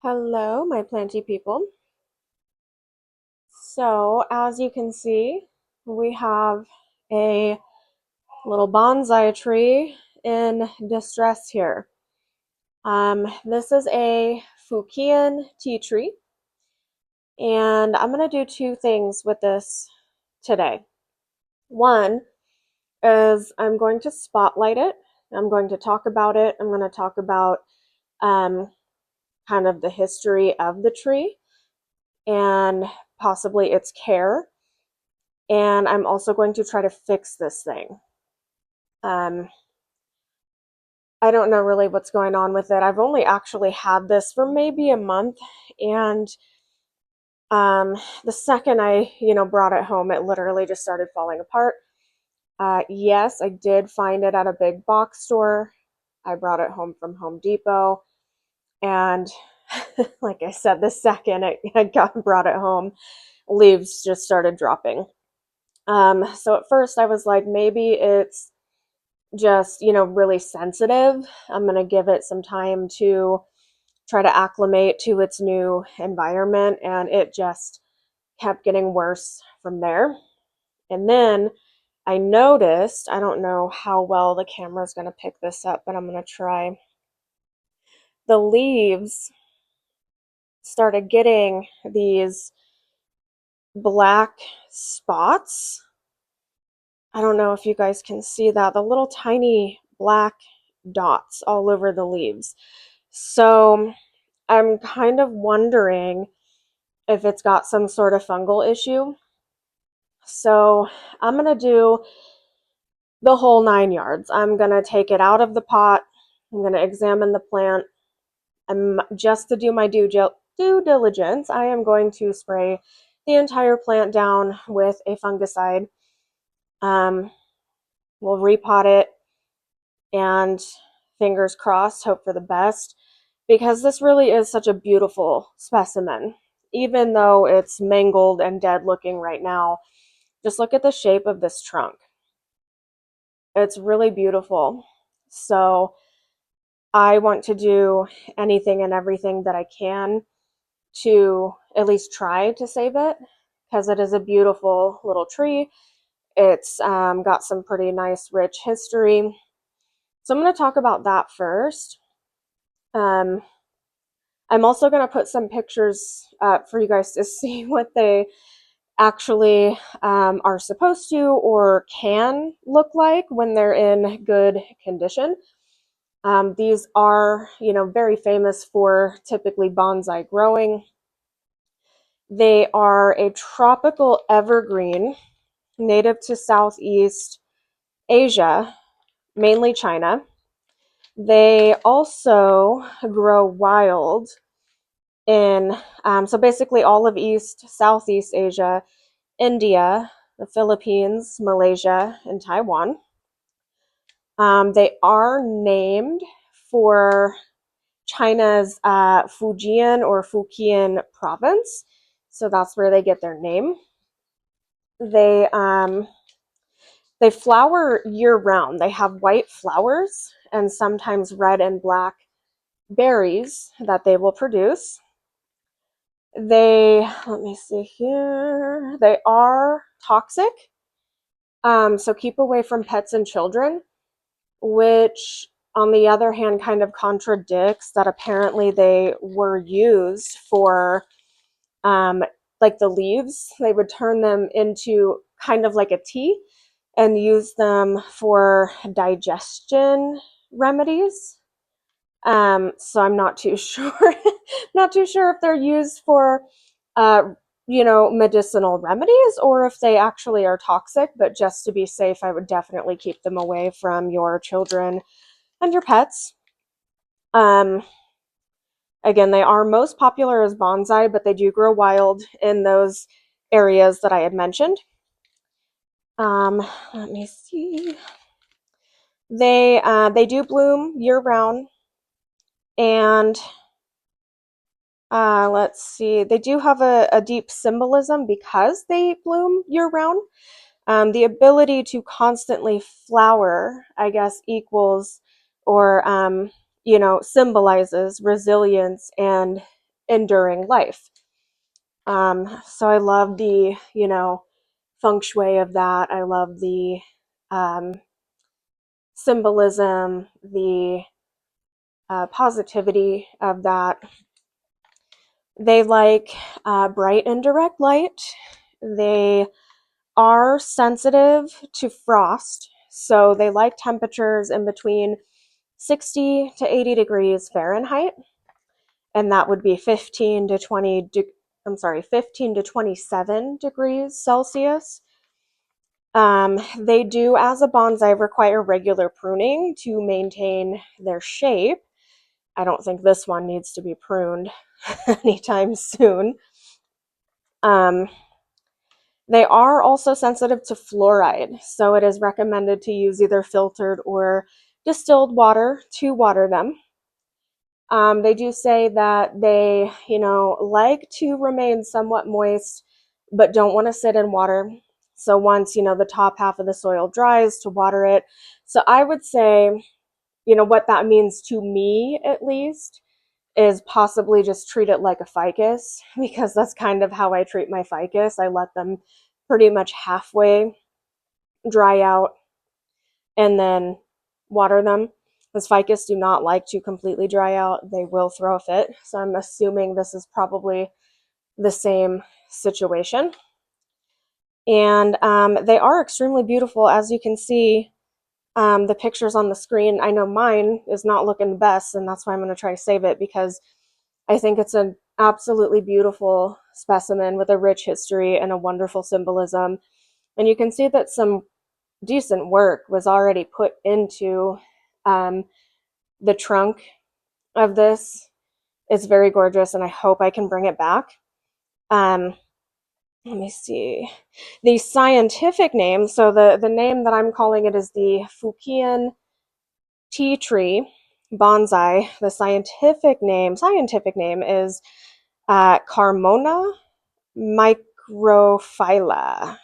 Hello, my planty people. So, as you can see, we have a little bonsai tree in distress here. This is a Fukien tea tree, and I'm going to do two things with this today. One is I'm going to spotlight it. I'm going to talk about it. I'm going to talk about um, kind of the history of the tree and possibly its care. And I'm also going to try to fix this thing. Um, I don't know really what's going on with it. I've only actually had this for maybe a month, and the second I brought it home, it literally just started falling apart. Yes, I did find it at a big box store. I brought it home from Home Depot, and like I said, the second I brought it home, leaves just started dropping. So at first I was like, maybe it's just really sensitive. I'm going to give it some time to try to acclimate to its new environment, and it just kept getting worse from there. And then I noticed, I don't know how well the camera is going to pick this up, but I'm going to try. The leaves started getting these black spots. I don't know if you guys can see that, the little tiny black dots all over the leaves. So I'm kind of wondering if it's got some sort of fungal issue. So I'm going to do the whole 9 yards. I'm going to take it out of the pot. I'm going to examine the plant. Just to do my due diligence, I am going to spray the entire plant down with a fungicide. We'll repot it and fingers crossed, hope for the best, because this really is such a beautiful specimen. Even though it's mangled and dead looking right now, just look at the shape of this trunk. It's really beautiful. So I want to do anything and everything that I can to at least try to save it, because it is a beautiful little tree. It's got some pretty nice, rich history. So I'm going to talk about that first. Um, I'm also going to put some pictures up for you guys to see what they actually are supposed to or can look like when they're in good condition. These are very famous for typically bonsai growing. They are a tropical evergreen native to Southeast Asia, mainly China. They also grow wild in, so basically all of Southeast Asia, India, the Philippines, Malaysia, and Taiwan. They are named for China's Fujian or Fukien province, so that's where they get their name. They they flower year round. They have white flowers and sometimes red and black berries that they will produce. Let me see here, they are toxic, so keep away from pets and children, which on the other hand kind of contradicts that apparently they were used for like the leaves. They would turn them into kind of like a tea and use them for digestion remedies. So I'm not too sure, not too sure if they're used for, medicinal remedies or if they actually are toxic. But just to be safe, I would definitely keep them away from your children and your pets. Um, Again, they are most popular as bonsai, but they do grow wild in those areas that I had mentioned. Let me see. They do bloom year round, and let's see. They do have a deep symbolism because they bloom year round. The ability to constantly flower, I guess, equals or symbolizes resilience and enduring life. So I love the, feng shui of that. I love the symbolism, the positivity of that. They like bright and direct light. They are sensitive to frost, so they like temperatures in between 60 to 80 degrees Fahrenheit, and that would be 15 to 27 degrees Celsius. They do, as a bonsai, require regular pruning to maintain their shape. I don't think this one needs to be pruned anytime soon. They are also sensitive to fluoride, so it is recommended to use either filtered or distilled water to water them. They do say that they, like to remain somewhat moist, but don't want to sit in water. So once, the top half of the soil dries, to water it. So I would say, what that means to me, at least, is possibly just treat it like a ficus, because that's kind of how I treat my ficus. I let them pretty much halfway dry out and then water them. As ficus do not like to completely dry out, they will throw a fit. So I'm assuming this is probably the same situation. And they are extremely beautiful. As you can see, the pictures on the screen, I know mine is not looking the best, and that's why I'm going to try to save it, because I think it's an absolutely beautiful specimen with a rich history and a wonderful symbolism. And you can see that some decent work was already put into the trunk of this. It's very gorgeous, and I hope I can bring it back. Let me see. The scientific name, so the name that I'm calling it is the Fukien Tea Tree Bonsai. The scientific name is Carmona Microphylla.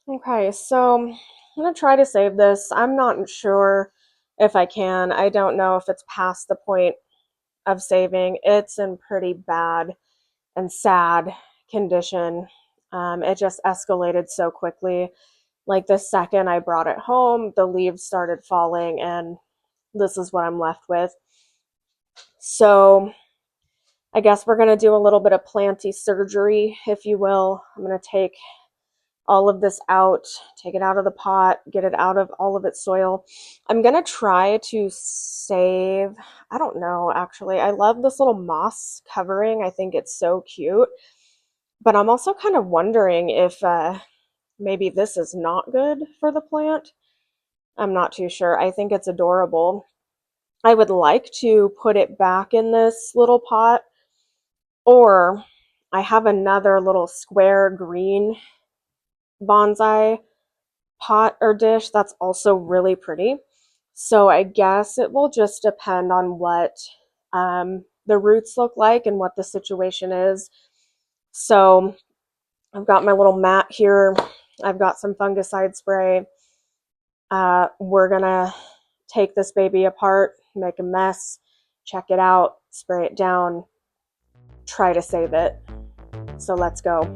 Okay, so I'm going to try to save this. I'm not sure if I can. I don't know if it's past the point of saving. It's in pretty bad and sad condition. It just escalated so quickly. Like the second I brought it home, the leaves started falling, and this is what I'm left with. So I guess we're going to do a little bit of planty surgery, if you will. I'm going to take all of this out, take it out of the pot, get it out of all of its soil. I'm going to try to save, I don't know, actually. I love this little moss covering. I think it's so cute. But I'm also kind of wondering if maybe this is not good for the plant. I'm not too sure. I think it's adorable. I would like to put it back in this little pot, or I have another little square green bonsai pot or dish that's also really pretty. So I guess it will just depend on what the roots look like and what the situation is. So I've got my little mat here. I've got some fungicide spray. We're gonna take this baby apart, make a mess, check it out, spray it down, try to save it. So let's go.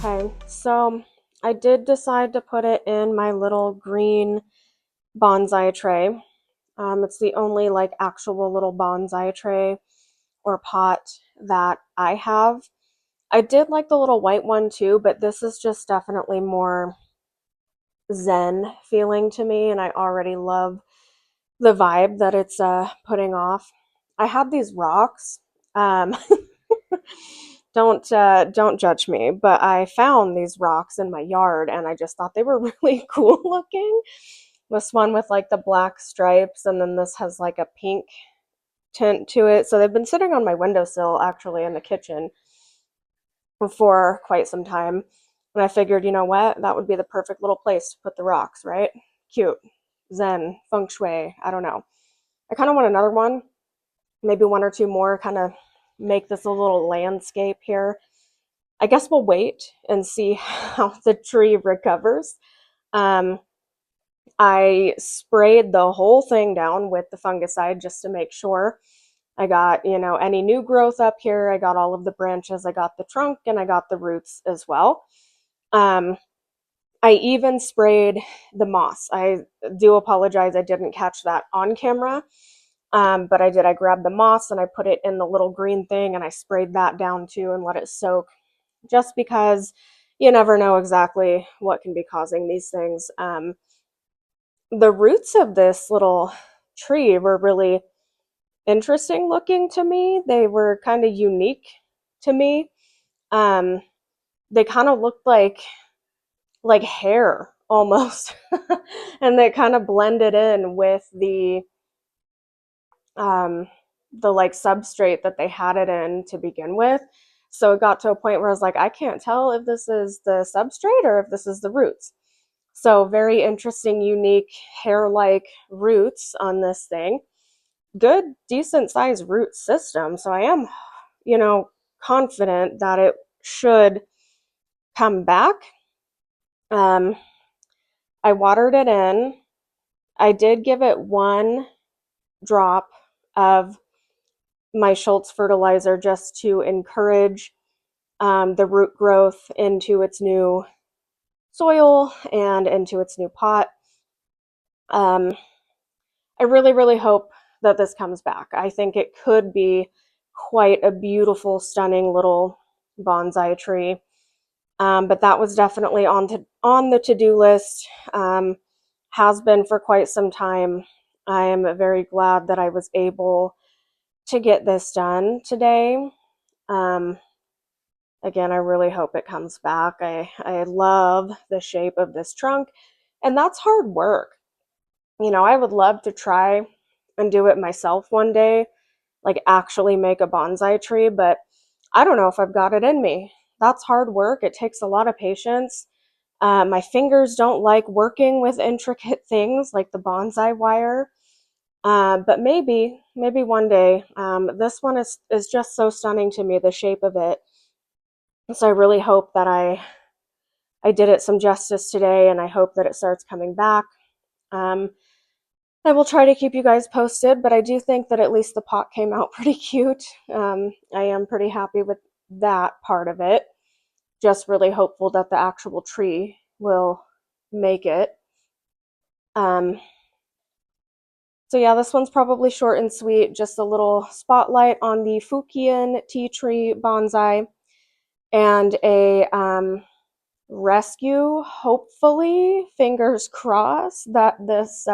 Okay, so I did decide to put it in my little green bonsai tray. It's the only like actual little bonsai tray or pot that I have. I did like the little white one too, but this is just definitely more zen feeling to me, and I already love the vibe that it's putting off. I had these rocks. Um, don't judge me, but I found these rocks in my yard, and I just thought they were really cool looking. This one with like the black stripes, and then this has like a pink tint to it. So they've been sitting on my windowsill actually in the kitchen for quite some time. And I figured, you know what, that would be the perfect little place to put the rocks, right? Cute, zen, feng shui, I don't know. I kind of want another one, maybe one or two more, kind of make this a little landscape here. I guess we'll wait and see how the tree recovers. Um, I sprayed the whole thing down with the fungicide just to make sure. I got, any new growth up here. I got all of the branches. I got the trunk and I got the roots as well. I even sprayed the moss. I do apologize. I didn't catch that on camera. But I did. I grabbed the moss and I put it in the little green thing and I sprayed that down too and let it soak just because you never know exactly what can be causing these things. The roots of this little tree were really interesting looking to me. They were kind of unique to me. Um, they kind of looked like hair almost, and they kind of blended in with um, the like substrate that they had it in to begin with. So it got to a point where I was like, I can't tell if this is the substrate or if this is the roots. So very interesting, unique hair-like roots on this thing. Good, decent sized root system. So I am, confident that it should come back. Um, I watered it in. I did give it one drop of my Schultz fertilizer just to encourage the root growth into its new soil and into its new pot. I really, really hope that this comes back. I think it could be quite a beautiful, stunning little bonsai tree. But that was definitely on the to-do list. Has been for quite some time. I am very glad that I was able to get this done today. Um, Again, I really hope it comes back. I love the shape of this trunk, and that's hard work. I would love to try and do it myself one day, like actually make a bonsai tree, but I don't know if I've got it in me. That's hard work. It takes a lot of patience. My fingers don't like working with intricate things like the bonsai wire. But maybe one day. This one is just so stunning to me, the shape of it. So I really hope that I did it some justice today, and I hope that it starts coming back. Um, I will try to keep you guys posted, but I do think that at least the pot came out pretty cute. I am pretty happy with that part of it. Just really hopeful that the actual tree will make it. Um, so yeah, this one's probably short and sweet, just a little spotlight on the Fukien Tea Tree Bonsai and a rescue, hopefully, fingers crossed, that this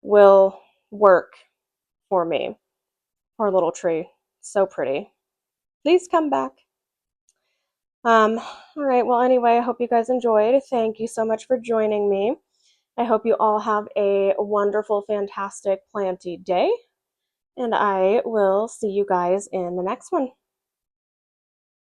will work for me. Poor little tree. So pretty. Please come back. All right, well, anyway, I hope you guys enjoyed. Thank you so much for joining me. I hope you all have a wonderful, fantastic, planty day, and I will see you guys in the next one.